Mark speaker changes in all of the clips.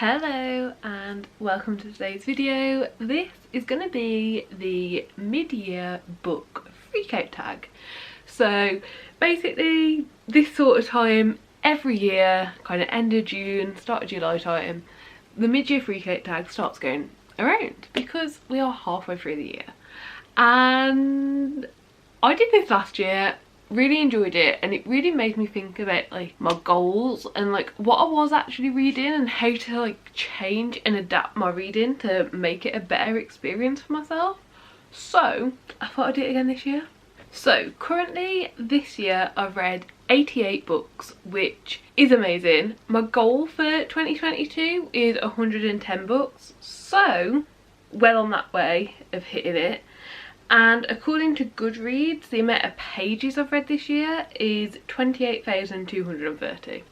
Speaker 1: Hello and welcome to today's video. This is going to be the mid-year book freakout tag. So basically this sort of time every year, kind of end of June, start of July time, the mid-year freakout tag starts going around because we are halfway through the year. And I did this last year, really enjoyed it, and it really made me think about like my goals and like what I was actually reading and how to like change and adapt my reading to make it a better experience for myself. So I thought I'd do it again this year. So currently this year I've read 88 books, which is amazing. My goal for 2022 is 110 books, so well on that way of hitting it. And according to Goodreads, the amount of pages I've read this year is 28,230.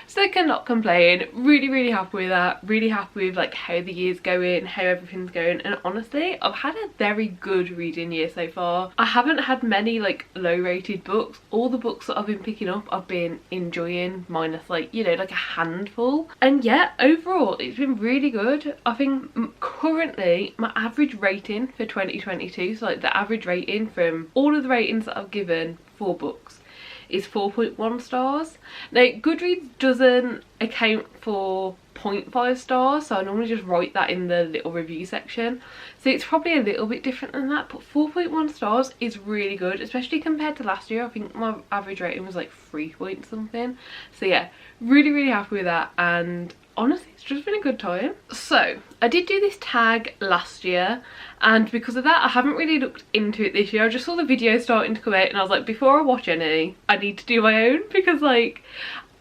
Speaker 1: So I cannot complain. Really happy with that. Really happy with like how the year's going, how everything's going. And honestly, I've had a very good reading year so far. I haven't had many like low rated books. All the books that I've been picking up I've been enjoying, minus like, you know, like a handful. And yeah, overall it's been really good. I think currently my average rating for 2022, so like the average rating from all of the ratings that I've given for books, is 4.1 stars. Now Goodreads doesn't account for 0.5 stars, so I normally just write that in the little review section, so it's probably a little bit different than that, but 4.1 stars is really good, especially compared to last year. I think my average rating was like 3 point something. So yeah, really happy with that, and honestly it's just been a good time. So I did do this tag last year, and because of that I haven't really looked into it this year. I just saw the video starting to come out and I was like, before I watch any, I need to do my own, because like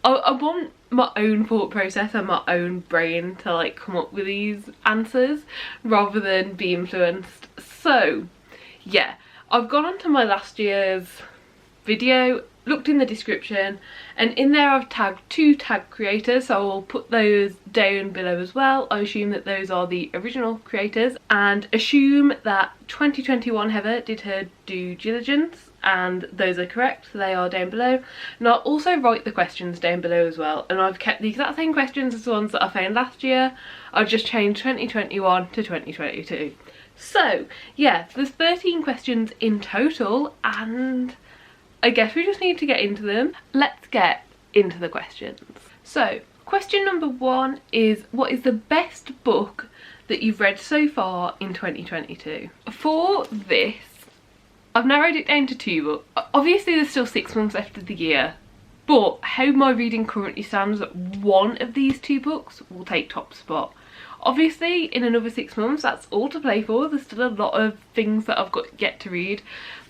Speaker 1: I want my own thought process and my own brain to like come up with these answers rather than be influenced. So yeah, I've gone on to my last year's video, looked in the description, and in there I've tagged 2 tag creators, so I'll put those down below as well. I assume that those are the original creators, and assume that 2021 Heather did her due diligence, and those are correct, so they are down below. And I'll also write the questions down below as well, and I've kept the exact same questions as the ones that I found last year. I've just changed 2021 to 2022. So yeah, there's 13 questions in total, and I guess we just need to get into them. Let's get into the questions. So question number 1 is, what is the best book that you've read so far in 2022? For this, I've narrowed it down to 2 books. Obviously there's still 6 months left of the year, but how my reading currently stands, one of these 2 books will take top spot. Obviously in another 6 months that's all to play for. There's still a lot of things that I've got yet to read,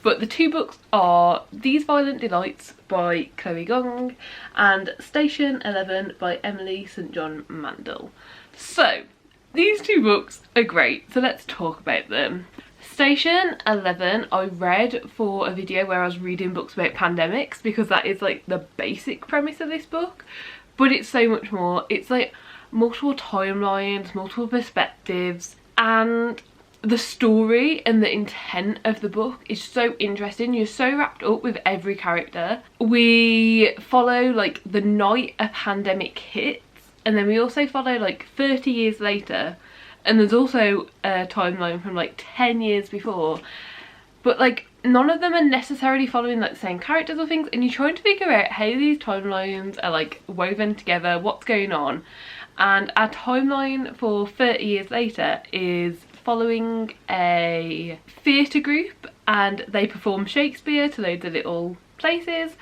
Speaker 1: but the 2 books are These Violent Delights by Chloe Gong and Station 11 by Emily St John Mandel. So these 2 books are great, so let's talk about them. Station 11 I read for a video where I was reading books about pandemics, because that is like the basic premise of this book, but it's so much more. It's like multiple timelines, multiple perspectives, and the story and the intent of the book is so interesting. You're so wrapped up with every character. We follow like the night a pandemic hits, and then we also follow like 30 years later, and there's also a timeline from like 10 years before, but like none of them are necessarily following like the same characters or things, and you're trying to figure out how these timelines are like woven together, what's going on. And our timeline for 30 years later is following a theatre group, and they perform Shakespeare to loads of little places,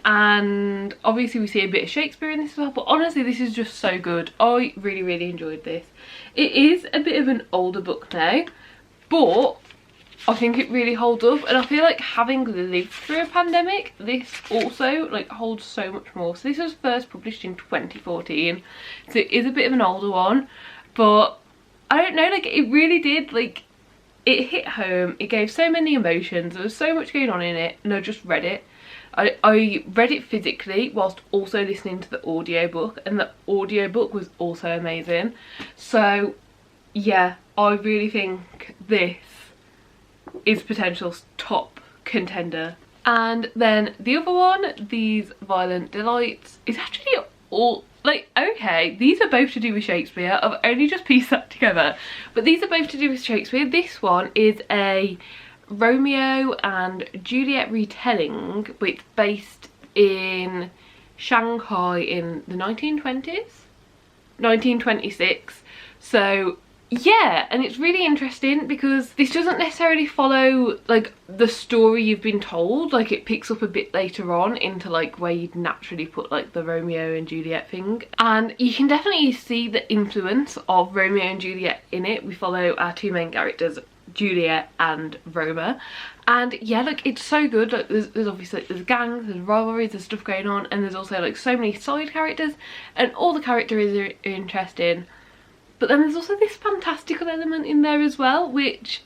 Speaker 1: and obviously we see a bit of Shakespeare in this as well, but honestly this is just so good. I really enjoyed this. It is a bit of an older book now, but I think it really holds up, and I feel like having lived through a pandemic, this also like holds so much more. So this was first published in 2014, so it is a bit of an older one, but I don't know, like it really did, like it hit home. It gave so many emotions, there was so much going on in it, and I just read it. I read it physically whilst also listening to the audiobook, and the audiobook was also amazing. So yeah, I really think this is potential top contender. And then the other one, These Violent Delights, is actually like, okay, these are both to do with Shakespeare. I've only just pieced that together, but these are both to do with Shakespeare. This one is a Romeo and Juliet retelling, but it's based in Shanghai in the 1920s, 1926. So yeah, and it's really interesting because this doesn't necessarily follow like the story you've been told. Like, it picks up a bit later on into like where you'd naturally put like the Romeo and Juliet thing, and you can definitely see the influence of Romeo and Juliet in it. We follow our two main characters, Juliet and Roma, and yeah, like, it's so good. Like, there's obviously like, there's gangs, there's rivalries, there's stuff going on, and there's also like so many side characters, and all the characters are interesting. But then there's also this fantastical element in there as well, which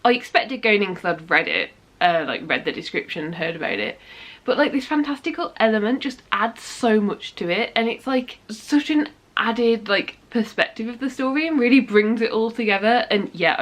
Speaker 1: I expected going in because I'd read it, like read the description and heard about it. But like, this fantastical element just adds so much to it, and it's like such an added like perspective of the story and really brings it all together. And yeah,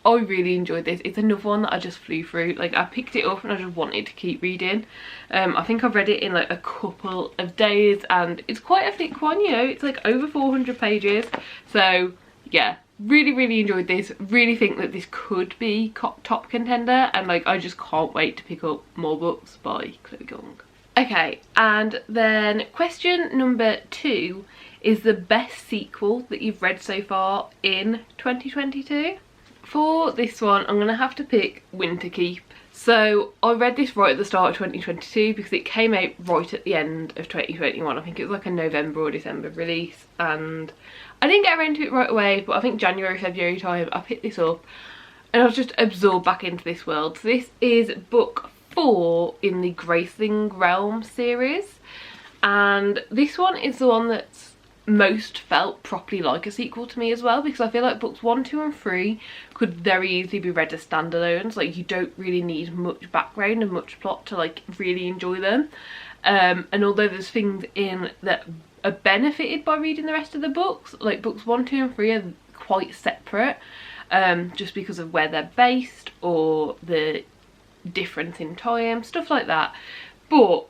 Speaker 1: I really enjoyed this. It's another one that I just flew through. Like, I picked it up and I just wanted to keep reading. I think I've read it in like a couple of days, and it's quite a thick one, you know, it's like over 400 pages. So yeah, really enjoyed this. Really think that this could be top contender, and like, I just can't wait to pick up more books by Chloe Gong. Okay, and then question number 2 is the best sequel that you've read so far in 2022. For this one, I'm gonna have to pick Winterkeep. So I read this right at the start of 2022 because it came out right at the end of 2021. I think it was like a November or December release, and I didn't get around to it right away, but I think January, February time I picked this up and I was just absorbed back into this world. So this is book 4 in the Graceling Realm series, and this one is the one that's most felt properly like a sequel to me as well, because I feel like books 1, 2 and 3 could very easily be read as standalones. Like, you don't really need much background and much plot to like really enjoy them, and although there's things in that are benefited by reading the rest of the books, like books 1, 2 and 3 are quite separate, just because of where they're based or the difference in time, stuff like that. But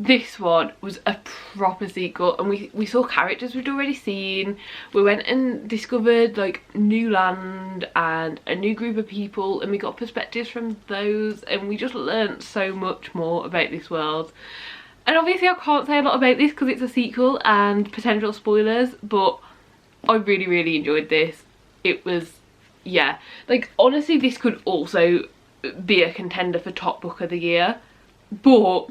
Speaker 1: this one was a proper sequel, and we saw characters we'd already seen. We went and discovered like new land and a new group of people, and we got perspectives from those, and we just learnt so much more about this world. And obviously I can't say a lot about this because it's a sequel and potential spoilers, but I really enjoyed this. It was, yeah, like, honestly this could also be a contender for top book of the year. But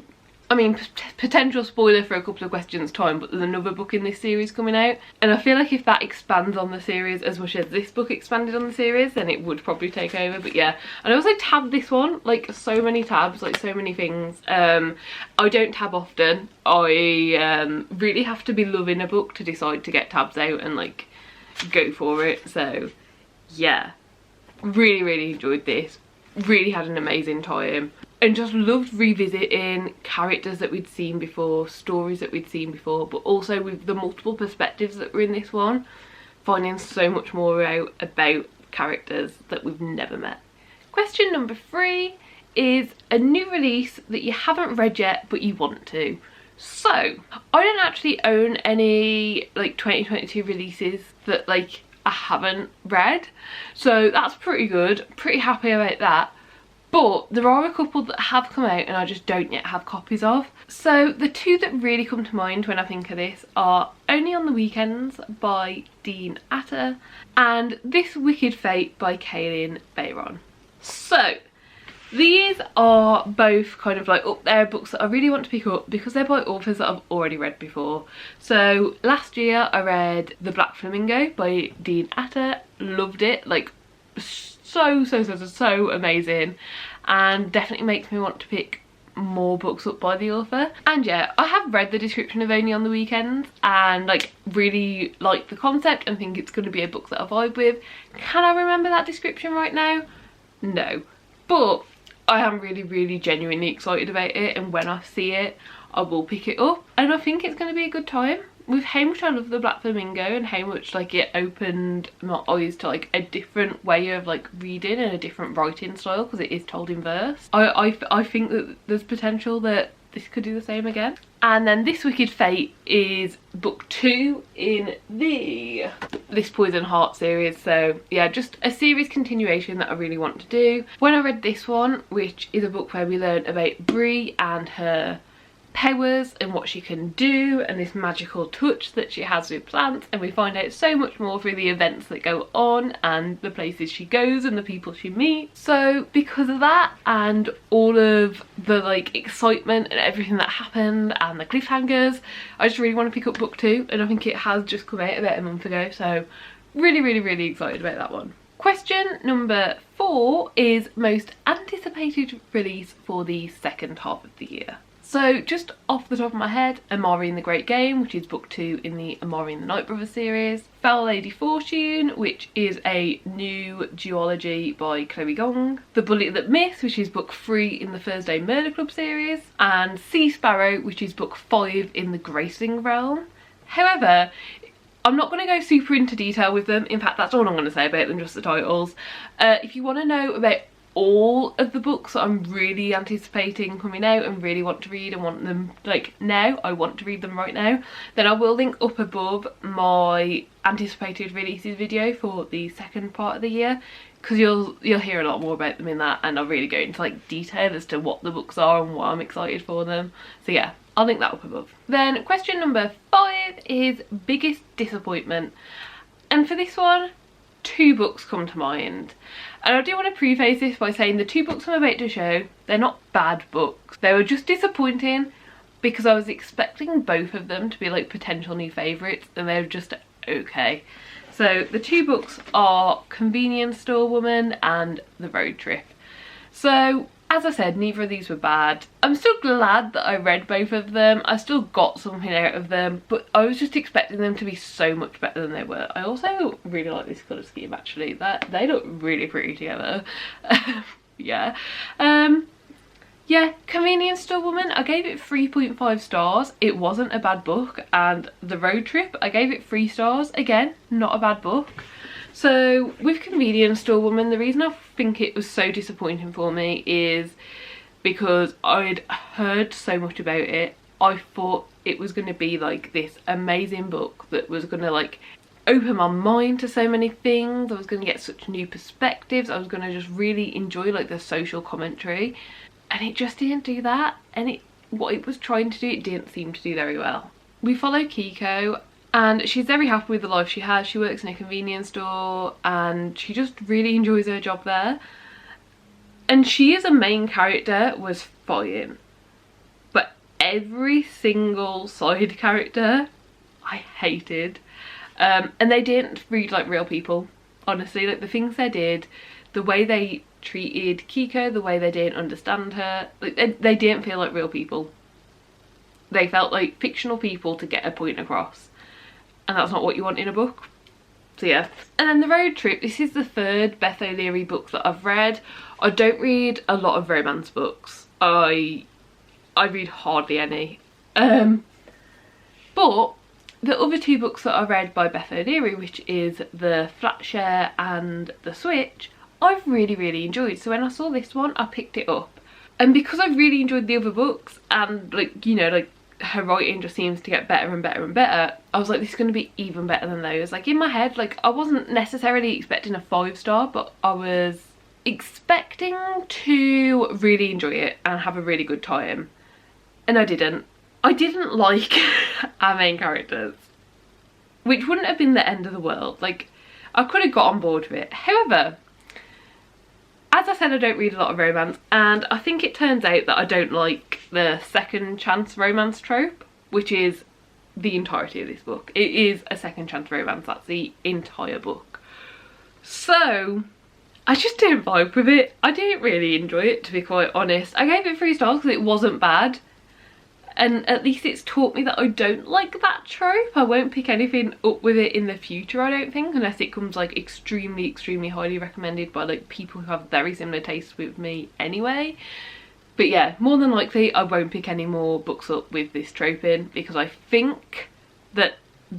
Speaker 1: I mean, potential spoiler for a couple of questions time, but there's another book in this series coming out, and I feel like if that expands on the series as much as this book expanded on the series, then it would probably take over. But yeah, and I also tabbed this one, like so many tabs, like so many things. I don't tab often. I really have to be loving a book to decide to get tabs out and like go for it. So yeah, really enjoyed this. Really had an amazing time, and just loved revisiting characters that we'd seen before, stories that we'd seen before, but also with the multiple perspectives that were in this one, finding so much more out about characters that we've never met. Question number 3 is a new release that you haven't read yet but you want to. So I don't actually own any like 2022 releases that like I haven't read, so that's pretty good. Pretty happy about that. But there are a couple that have come out and I just don't yet have copies of. So the 2 that really come to mind when I think of this are Only on the Weekends by Dean Atter and This Wicked Fate by Kaylin Bayron. So these are both kind of like up there books that I really want to pick up because they're by authors that I've already read before. So last year I read The Black Flamingo by Dean Atter, loved it, like so amazing, and definitely makes me want to pick more books up by the author. And yeah, I have read the description of Only on the Weekends and like really like the concept and think it's going to be a book that I vibe with. Can I remember that description right now? No, but I am really genuinely excited about it, and when I see it I will pick it up, and I think it's going to be a good time. With how much I love The Black Flamingo and how much like it opened my eyes to like a different way of like reading and a different writing style because it is told in verse, I think that there's potential that this could do the same again. And then This Wicked Fate is book 2 in this Poison Heart series. So yeah, just a series continuation that I really want to do. When I read this one, which is a book where we learn about Brie and her powers and what she can do and this magical touch that she has with plants, and we find out so much more through the events that go on and the places she goes and the people she meets. So because of that and all of the like excitement and everything that happened and the cliffhangers, I just really want to pick up book 2, and I think it has just come out about a month ago, so really excited about that one. Question number 4 is most anticipated release for the second half of the year. So just off the top of my head, Amari and the Great Game, which is book 2 in the Amari and the Night Brothers series. Foul Lady Fortune, which is a new duology by Chloe Gong. The Bullet That Missed, which is book 3 in the Thursday Murder Club series. And Sea Sparrow, which is book 5 in the Gracing realm. However, I'm not going to go super into detail with them. In fact, that's all I'm going to say about them, just the titles. If you want to know about all of the books that I'm really anticipating coming out and really want to read and want them like now, I want to read them right now, then I will link up above my anticipated releases video for the second part of the year, because you'll hear a lot more about them in that, and I'll really go into like detail as to what the books are and why I'm excited for them. So yeah, I'll link that up above. Then question number 5 is biggest disappointment, and for this one 2 books come to mind. And I do want to preface this by saying the 2 books I'm about to show, they're not bad books. They were just disappointing because I was expecting both of them to be like potential new favourites, and they were just okay. So the 2 books are Convenience Store Woman and The Road Trip. So as I said, neither of these were bad. I'm still glad that I read both of them. I still got something out of them, but I was just expecting them to be so much better than they were. I also really like this colour scheme actually. They look really pretty together. Yeah. Yeah, Convenience Store Woman, I gave it 3.5 stars. It wasn't a bad book. And The Road Trip, I gave it 3 stars. Again, not a bad book. So with Convenience Store Woman, the reason I think it was so disappointing for me is because I'd heard so much about it. I thought it was going to be like this amazing book that was going to like open my mind to so many things. I was going to get such new perspectives. I was going to just really enjoy like the social commentary, and it just didn't do that. And what it was trying to do, it didn't seem to do very well. We follow Kiko, and she's very happy with the life she has. She works in a convenience store and she just really enjoys her job there. And she as a main character was fine. But every single side character I hated. And they didn't read like real people, honestly. Like the things they did, the way they treated Kiko, the way they didn't understand her, like they didn't feel like real people. They felt like fictional people to get a point across. And that's not what you want in a book. So yeah. And then The Road Trip, this is the 3rd Beth O'Leary book that I've read. I don't read a lot of romance books. I read hardly any. But the other 2 books that I read by Beth O'Leary, which is The Flatshare and The Switch, I've really enjoyed. So when I saw this one, I picked it up. And because I've really enjoyed the other books, and like, you know, like her writing just seems to get better and better and better, I was like, this is going to be even better than those. Like in my head, like I wasn't necessarily expecting a 5-star, but I was expecting to really enjoy it and have a really good time. And I didn't. I didn't like our main characters, which wouldn't have been the end of the world. Like I could have got on board with it. However, as I said, I don't read a lot of romance, and I think it turns out that I don't like the second chance romance trope, which is the entirety of this book. It is a second chance romance, that's the entire book. So I just didn't vibe with it. I didn't really enjoy it, to be quite honest. I gave it 3 stars because it wasn't bad. And at least it's taught me that I don't like that trope. I won't pick anything up with it in the future, I don't think, unless it comes like extremely highly recommended by like people who have very similar tastes with me anyway. But yeah, more than likely I won't pick any more books up with this trope in, because I think that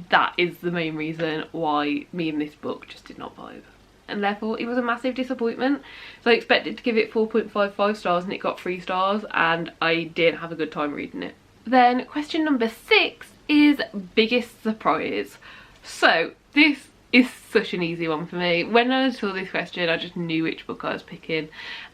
Speaker 1: that is the main reason why me and this book just did not vibe. and therefore it was a massive disappointment. So I expected to give it 4.55 stars and it got 3 stars, and I didn't have a good time reading it. Then question number 6 is biggest surprise. So this is such an easy one for me. When I saw this question, I just knew which book I was picking,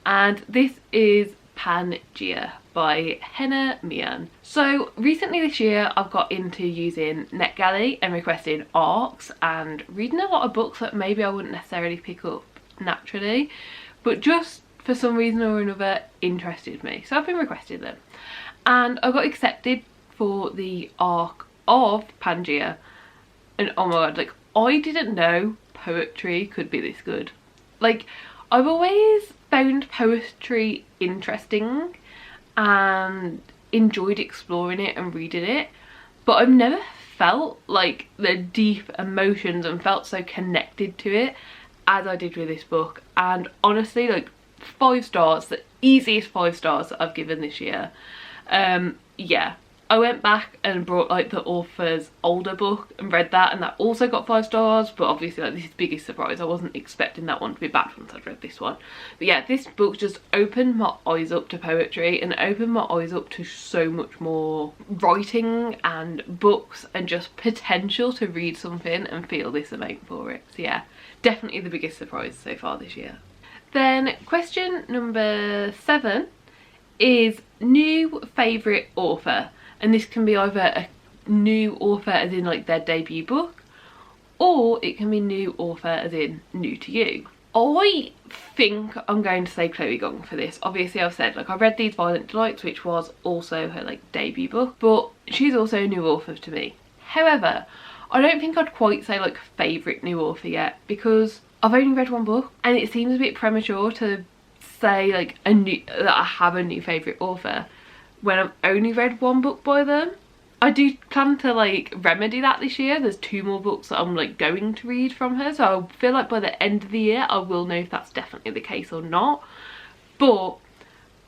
Speaker 1: and this is Pangea by Henna Mian. So recently this year I've got into using NetGalley and requesting ARCs and reading a lot of books that maybe I wouldn't necessarily pick up naturally, but just for some reason or another interested me. So I've been requesting them, and I got accepted for the ARC of Pangea, and oh my god, like, I didn't know poetry could be this good. Like, I've always found poetry interesting and enjoyed exploring it and reading it, but I've never felt like the deep emotions and felt so connected to it as I did with this book. And honestly, like, 5 stars, the easiest 5 stars that I've given this year. Yeah, I went back and brought like the author's older book and read that, and that also got 5 stars, but obviously like this is biggest surprise. I wasn't expecting that one to be bad once I'd read this one. But yeah, this book just opened my eyes up to poetry and opened my eyes up to so much more writing and books and just potential to read something and feel this amount for it. So yeah, definitely the biggest surprise so far this year. Then question number 7 is new favourite author. And this can be either a new author as in like their debut book, or it can be new author as in new to you. I think I'm going to say Chloe Gong for this. Obviously I've said, like, I read These Violent Delights, which was also her like debut book, but she's also a new author to me. However, I don't think I'd quite say like favourite new author yet, because I've only read 1 book and it seems a bit premature to say like that I have a new favourite author when I've only read 1 book by them. I do plan to like remedy that this year. There's 2 more books that I'm like going to read from her, so I feel like by the end of the year I will know if that's definitely the case or not. But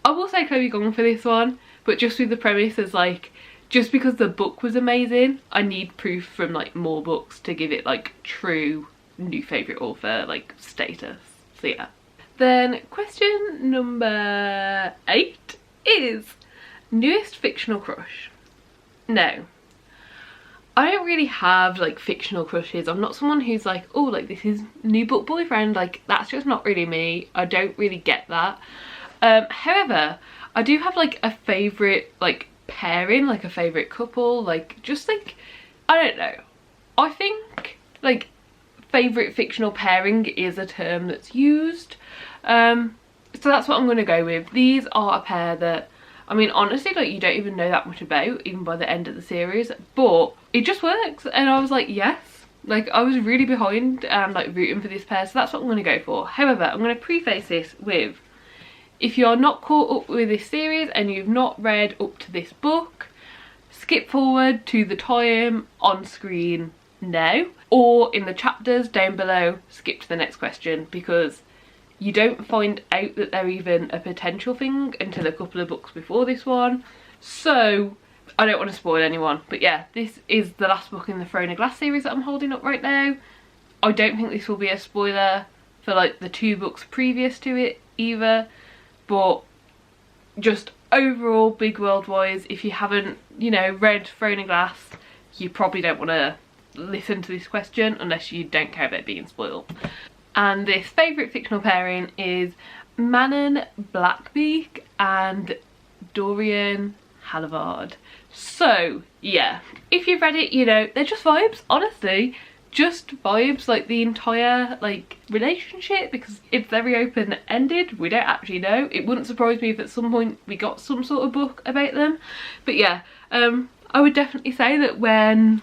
Speaker 1: I will say Chloe Gong for this one, but just with the premise as like, just because the book was amazing, I need proof from like more books to give it like true new favourite author like status. So yeah. Then question number 8 is newest fictional crush. No, I don't really have like fictional crushes. I'm not someone who's like, oh, like this is new book boyfriend. Like, that's just not really me. I don't really get that. However, I do have like a favourite like pairing, like a favourite couple, like just like, I don't know. I think like favourite fictional pairing is a term that's used. So that's what I'm going to go with. These are a pair that, I mean, honestly, like, you don't even know that much about, even by the end of the series, but it just works. And I was like, yes, like, I was really behind and like rooting for this pair, so that's what I'm going to go for. However, I'm going to preface this with, if you're not caught up with this series and you've not read up to this book, skip forward to the time on screen now, or in the chapters down below, skip to the next question, because you don't find out that they're even a potential thing until a couple of books before this one. So I don't want to spoil anyone, but yeah, this is the last book in the Throne of Glass series that I'm holding up right now. I don't think this will be a spoiler for like the 2 books previous to it either, but just overall, big world wise, if you haven't, you know, read Throne of Glass, you probably don't want to listen to this question unless you don't care about being spoiled. And this favourite fictional pairing is Manon Blackbeak and Dorian Hallivard. So yeah, if you've read it, you know, they're just vibes, honestly, just vibes. Like, the entire like relationship, because it's very open-ended, we don't actually know. It wouldn't surprise me if at some point we got some sort of book about them. But yeah, I would definitely say that when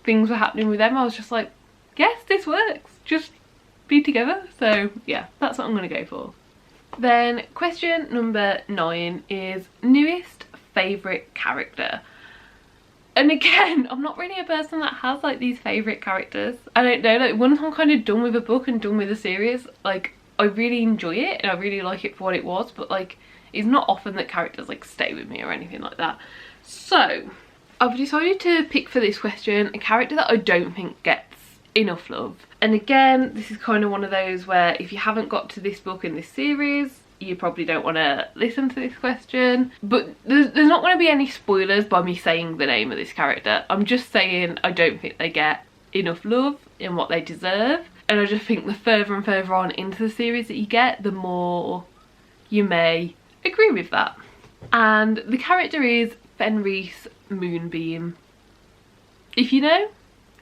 Speaker 1: things were happening with them, I was just like, yes, this works, just be together. So yeah, that's what I'm gonna go for. Then question number 9 is newest favourite character. And again, I'm not really a person that has like these favourite characters. I don't know, like once I'm kind of done with a book and done with a series, like I really enjoy it and I really like it for what it was, but like it's not often that characters like stay with me or anything like that. So I've decided to pick for this question a character that I don't think gets Enough Love. And again, this is kind of one of those where if you haven't got to this book in this series, you probably don't want to listen to this question. But there's not going to be any spoilers by me saying the name of this character. I'm just saying I don't think they get enough love in what they deserve. And I just think the further and further on into the series that you get, the more you may agree with that. And the character is Fenris Moonbeam. If you know,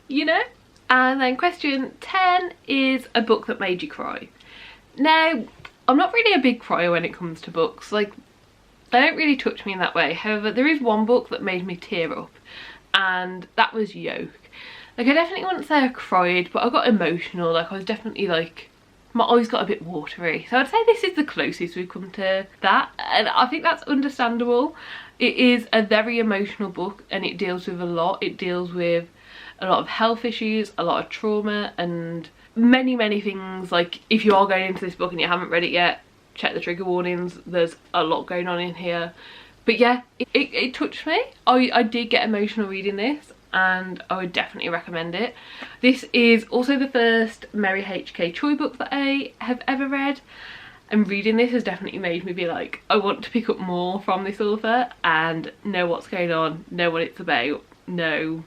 Speaker 1: you know. And then question 10 is a book that made you cry. Now, I'm not really a big crier when it comes to books. Like, they don't really touch me in that way. However, there is one book that made me tear up, and that was Yoke. Like, I definitely wouldn't say I cried, but I got emotional. Like, I was definitely like, my eyes got a bit watery. So I'd say this is the closest we've come to that, and I think that's understandable. It is a very emotional book, and it deals with a lot. It deals with a lot of health issues, a lot of trauma, and many things. Like, if you are going into this book and you haven't read it yet, check the trigger warnings. There's a lot going on in here. But yeah, it touched me. I did get emotional reading this, and I would definitely recommend it. This is also the first Mary H.K. Choi book that I have ever read, and reading this has definitely made me be like, I want to pick up more from this author and know what's going on, know what it's about, know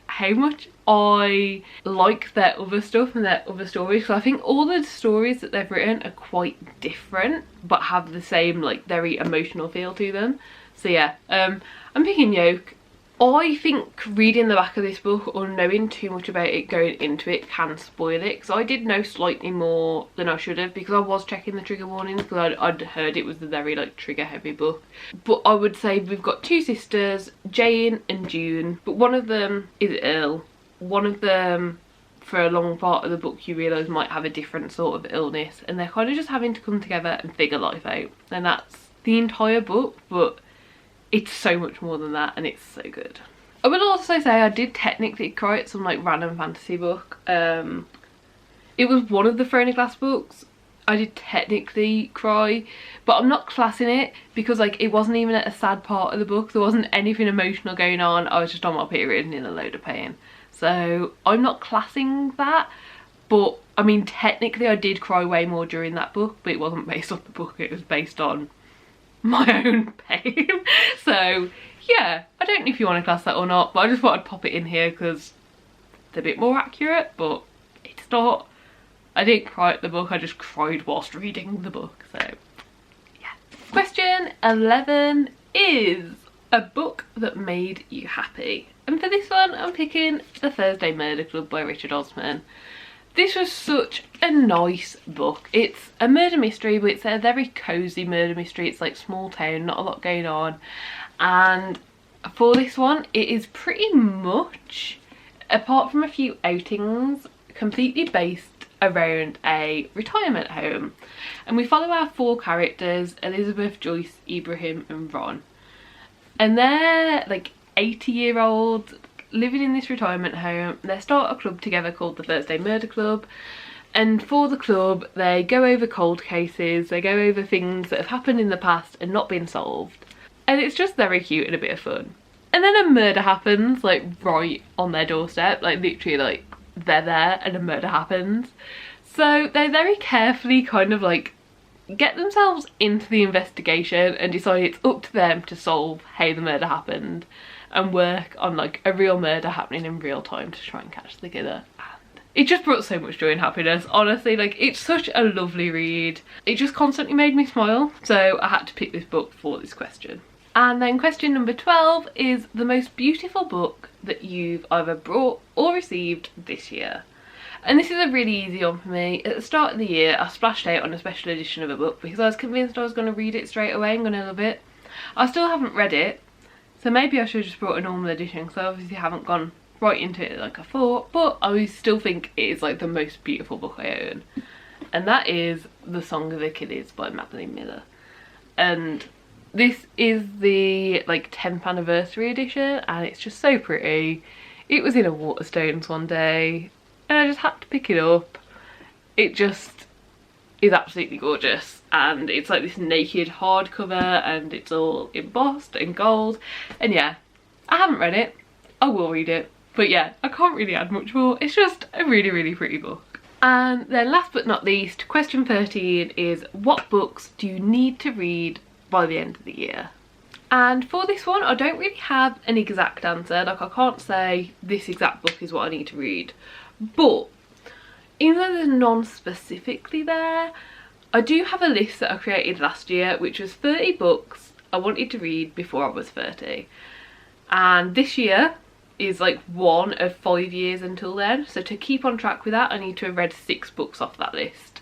Speaker 1: how much I like their other stuff and their other stories. So I think all the stories that they've written are quite different but have the same like very emotional feel to them. So yeah, I'm picking Yoke. I think reading the back of this book or knowing too much about it going into it can spoil it, because I did know slightly more than I should have, because I was checking the trigger warnings because I'd heard it was a very like trigger heavy book. But I would say we've got two sisters, Jane and June, but one of them is ill. One of them, for a long part of the book, you realise might have a different sort of illness, and they're kind of just having to come together and figure life out. And that's the entire book, but it's so much more than that, and it's so good. I will also say I did technically cry at some like random fantasy book. It was one of the Throne of Glass books. I did technically cry, but I'm not classing it because like it wasn't even at a sad part of the book. There wasn't anything emotional going on. I was just on my period and in a load of pain. So I'm not classing that, but I mean technically I did cry way more during that book, but it wasn't based on the book, it was based on my own pain. So yeah, I don't know if you want to class that or not, but I just thought I'd pop it in here because it's a bit more accurate, but it's not. I didn't cry at the book, I just cried whilst reading the book. So yeah. Question 11 is a book that made you happy. And for this one, I'm picking The Thursday Murder Club by Richard Osman. This was such a nice book. It's a murder mystery, but it's a very cosy murder mystery. It's like small town, not a lot going on. And for this one, it is pretty much, apart from a few outings, completely based around a retirement home. And we follow our four characters, Elizabeth, Joyce, Ibrahim and Ron. And they're like 80-year-olds living in this retirement home. They start a club together called the Thursday Murder Club, and for the club they go over cold cases, they go over things that have happened in the past and not been solved, and it's just very cute and a bit of fun. And then a murder happens like right on their doorstep, like literally like they're there and a murder happens. So they very carefully kind of like get themselves into the investigation and decide it's up to them to solve how the murder happened and work on like a real murder happening in real time to try and catch the killer. And it just brought so much joy and happiness, honestly. Like, it's such a lovely read. It just constantly made me smile, so I had to pick this book for this question. And then question number 12 is the most beautiful book that you've either bought or received this year. And this is a really easy one for me. At the start of the year I splashed out on a special edition of a book because I was convinced I was going to read it straight away and going to love it. I still haven't read it, so maybe I should have just brought a normal edition because I obviously haven't gone right into it like I thought, but I still think it is like the most beautiful book I own. And that is The Song of Achilles by Madeline Miller. And this is the like 10th anniversary edition and it's just so pretty. It was in a Waterstones one day and I just had to pick it up. It just is absolutely gorgeous, and it's like this naked hardcover and it's all embossed in gold. And yeah, I haven't read it, I will read it, But yeah, I can't really add much more. It's just a really, really pretty book. And then last but not least, question 13 is, what books do you need to read by the end of the year? And for this one, I don't really have an exact answer. Like, I can't say this exact book is what I need to read. But even though there's none specifically there, I do have a list that I created last year, which was 30 books I wanted to read before I was 30. And this year is like 1 of 5 years until then. So to keep on track with that, I need to have read 6 books off that list.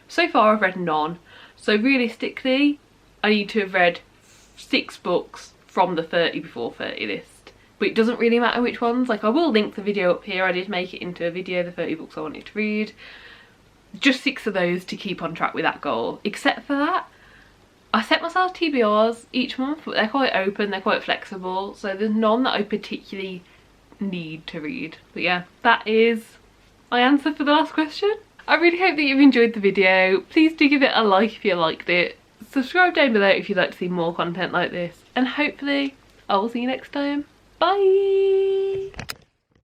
Speaker 1: So far I've read none. So realistically, I need to have read 6 books from the 30 before 30 list. But it doesn't really matter which ones. Like, I will link the video up here. I did make it into a video, the 30 books I wanted to read. Just 6 of those to keep on track with that goal. Except for that, I set myself TBRs each month, but they're quite open, they're quite flexible. So there's none that I particularly need to read. But yeah, that is my answer for the last question. I really hope that you've enjoyed the video. Please do give it a like if you liked it. Subscribe down below if you'd like to see more content like this. And hopefully I will see you next time. Bye!